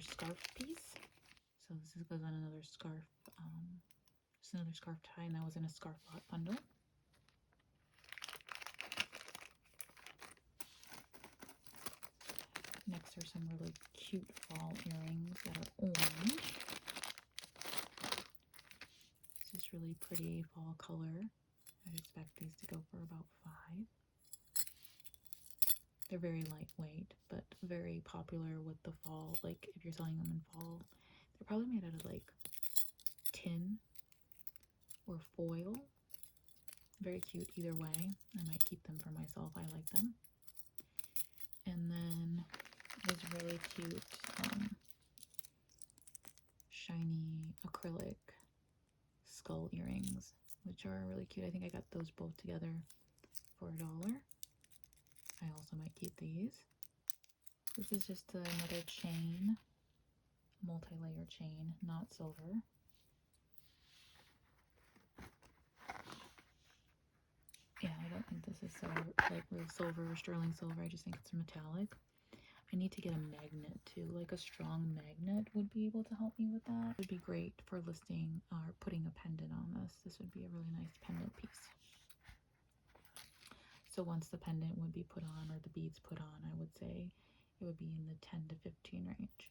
another scarf piece. So this goes on another scarf, just another scarf tie, and that was in a scarf lot bundle. Next are some really cute fall earrings that are orange. This is really pretty fall color. I'd expect these to go for about $5. They're very lightweight, but very popular with the fall. Like if you're selling them in fall, they're probably made out of like tin or foil. Very cute either way. I might keep them for myself. I like them. And then these really cute shiny acrylic skull earrings, which are really cute. I think I got those both together for $1. I also might keep these. This is just another chain, multi-layer chain, not silver. Yeah, I don't think this is silver, like real silver or sterling silver. I just think it's metallic. I need to get a magnet too, like a strong magnet would be able to help me with that. It would be great for listing or putting a pendant on this. This would be a really nice pendant piece. So once the pendant would be put on, or the beads put on, I would say it would be in the 10 to 15 range,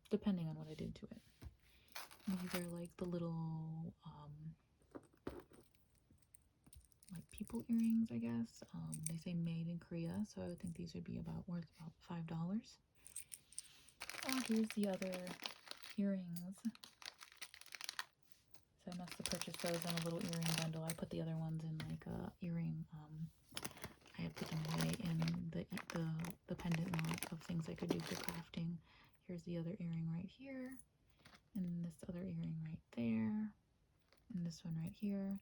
depending on what I did to it. These are like the little like people earrings, I guess. They say made in Korea, so I would think these would be worth about $5. Oh, here's the other earrings. So I must have purchased those in a little earring bundle. I put the other ones in like a earring. I had put them away in the pendant lot of things I could do for crafting. Here's the other earring right here, and this other earring right there, and this one right here.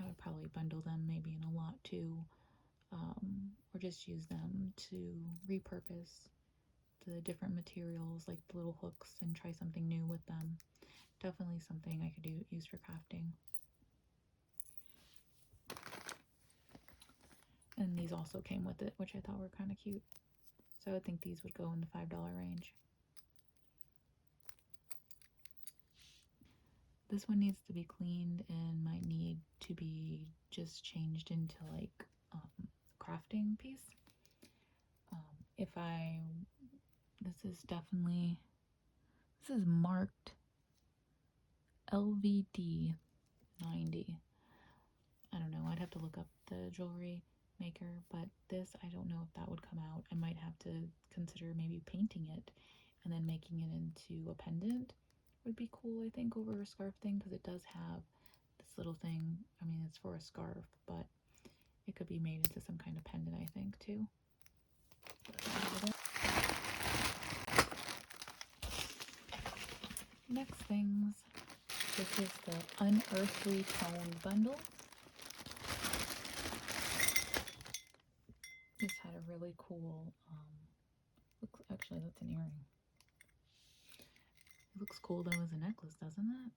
I would probably bundle them maybe in a lot too, or just use them to repurpose the different materials like the little hooks and try something new with them. Definitely something I could use for crafting. And these also came with it, which I thought were kind of cute. So I would think these would go in the $5 range. This one needs to be cleaned and might need to be just changed into like crafting piece. This is marked LVD 90. I don't know, I'd have to look up the jewelry maker, but this, I don't know if that would come out. I might have to consider maybe painting it and then making it into a pendant. Would be cool, I think, over a scarf thing, because it does have this little thing. I mean, it's for a scarf, but it could be made into some kind of pendant, I think, too. Next things, this is the Unearthly Tone bundle. This had a really cool, actually that's an earring. It looks cool though as a necklace, doesn't it?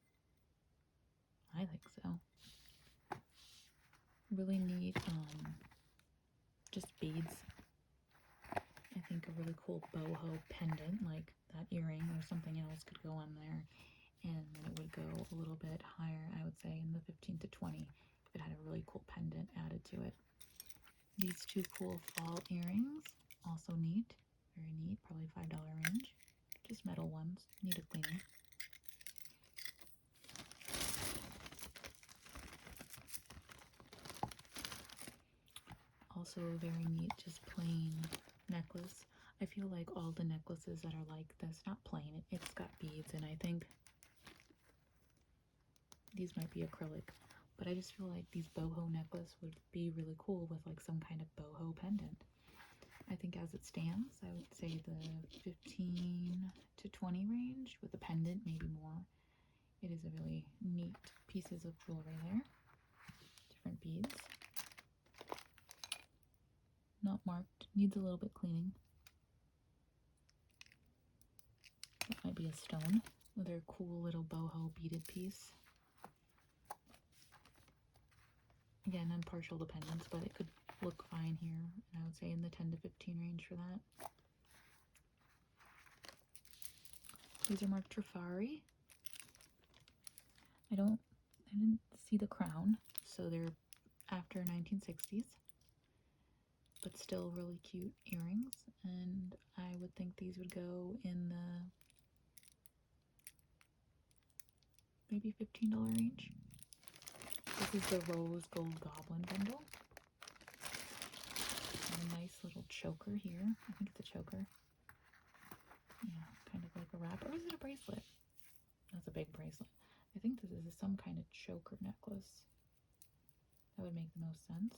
I think so. Really neat, just beads. I think a really cool boho pendant, like that earring or something else could go on there, and it would go a little bit higher, I would say in the 15 to 20 if it had a really cool pendant added to it. These two cool fall earrings, also neat, very neat, probably $5 range. Just metal ones, need a cleaning. Also very neat, just plain necklace. I feel like all the necklaces that are like this, not plain, it's got beads, and I think these might be acrylic, but I just feel like these boho necklace would be really cool with like some kind of boho pendant. I think as it stands, I would say the 15 to 20 range with a pendant, maybe more. It is a really neat pieces of jewelry there. Different beads. Not marked, needs a little bit cleaning. That might be a stone. Another cool little boho beaded piece. Again, I'm partial to pendants, but it could look fine here. And I would say in the 10 to 15 range for that. These are marked Trifari. I didn't see the crown, so they're after 1960s, but still really cute earrings, and I would think these would go in the maybe $15 range. This is the Rose Gold Goblin bundle. And a nice little choker here. I think it's a choker. Yeah, kind of like a wrap. Or is it a bracelet? That's a big bracelet. I think this is some kind of choker necklace. That would make the most sense.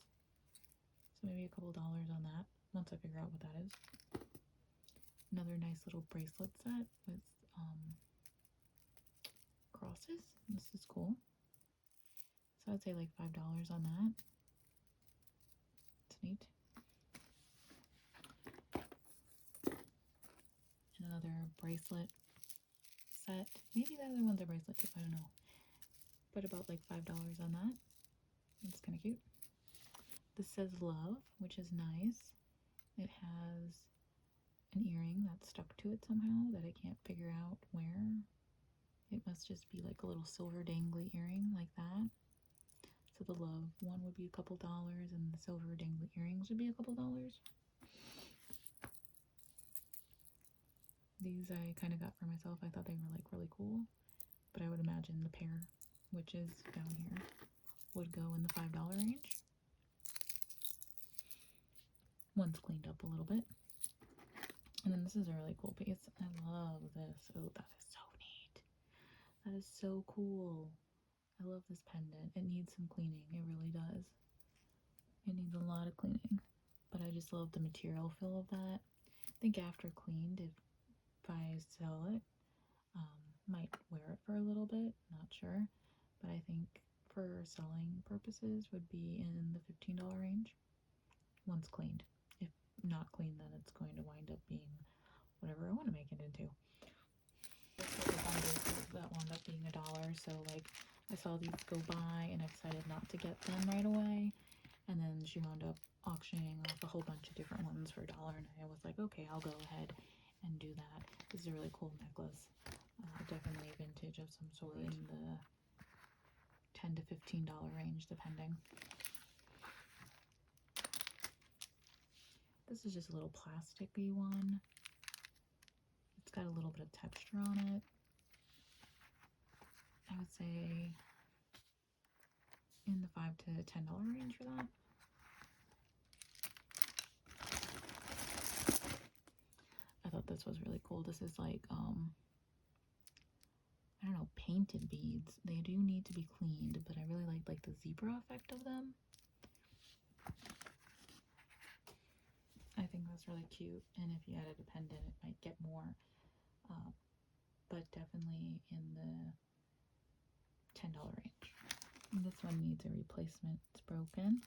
So maybe a couple dollars on that once I figure out what that is. Another nice little bracelet set with crosses. This is cool. So I'd say like $5 on that. It's neat. And another bracelet set. Maybe the other one's a bracelet too, I don't know. But about like $5 on that. It's kind of cute. This says love, which is nice. It has an earring that's stuck to it somehow that I can't figure out where. It must just be like a little silver dangly earring like that. So the love one would be a couple dollars and the silver dangly earrings would be a couple dollars. These I kind of got for myself. I thought they were like really cool, but I would imagine the pair, which is down here, would go in the $5 range. One's cleaned up a little bit. And then this is a really cool piece. I love this. Oh, that is so neat. That is so cool. I love this pendant. It needs some cleaning. It really does. It needs a lot of cleaning. But I just love the material feel of that. I think after cleaned, if I sell it, might wear it for a little bit. Not sure. But I think for selling purposes would be in the $15 range once cleaned. If not cleaned, then it's going to wind up being whatever I want to make it into. That wound up being $1, so like I saw these go by and I decided not to get them right away, and then she wound up auctioning off a whole bunch of different ones for $1, and I was like, okay, I'll go ahead and do that. This is a really cool necklace, definitely vintage of some sort, in the $10 to $15 range depending. This is just a little plasticky one. It's got a little bit of texture on it. I would say in the $5 to $10 range for that. I thought this was really cool. This is like, I don't know, painted beads. They do need to be cleaned, but I really like the zebra effect of them. I think that's really cute, and if you added a pendant, it might get more, but definitely in the $10 range. And this one needs a replacement. It's broken.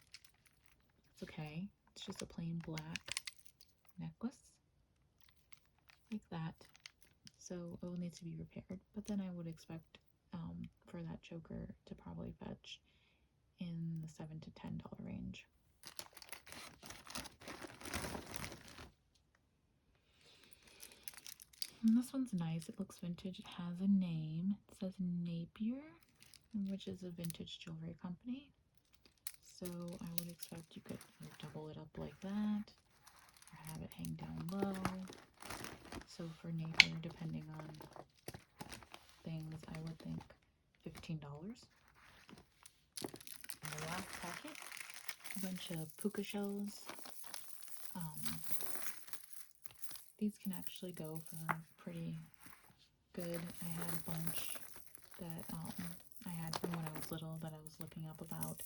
It's okay. It's just a plain black necklace like that, so it will need to be repaired, but then I would expect for that choker to probably fetch in the $7 to $10 range. And this one's nice. It looks vintage. It has a name. It says Napier, which is a vintage jewelry company. So I would expect you could double it up like that, or have it hang down low. So for Napier, depending on things, I would think $15. And the last packet, a bunch of puka shells. These can actually go for pretty good. I had a bunch that I had from when I was little that I was looking up about,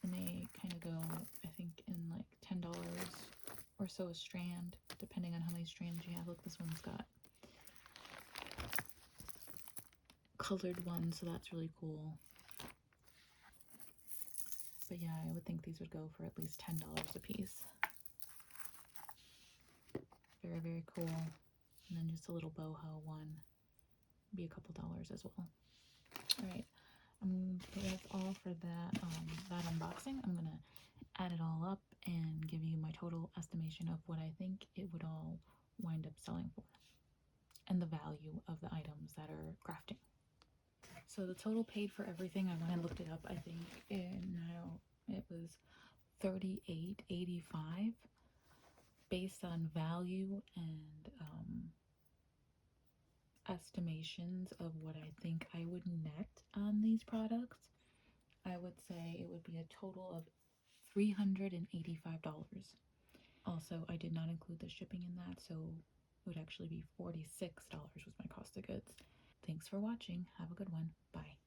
and they kind of go, I think, in like $10 or so a strand, depending on how many strands you have. Look, this one's got colored ones, so that's really cool. But yeah, I would think these would go for at least $10 a piece. Very, very cool. And then just a little boho one, be a couple dollars as well. All right, that's all for that unboxing. I'm gonna add it all up and give you my total estimation of what I think it would all wind up selling for. and the value of the items that are crafting. So the total paid for everything, I went and looked it up, I think it was $38.85 based on value and estimations of what I think I would net on these products. I would say it would be a total of $385. Also, I did not include the shipping in that, so it would actually be $46 was my cost of goods. Thanks for watching. Have a good one. Bye.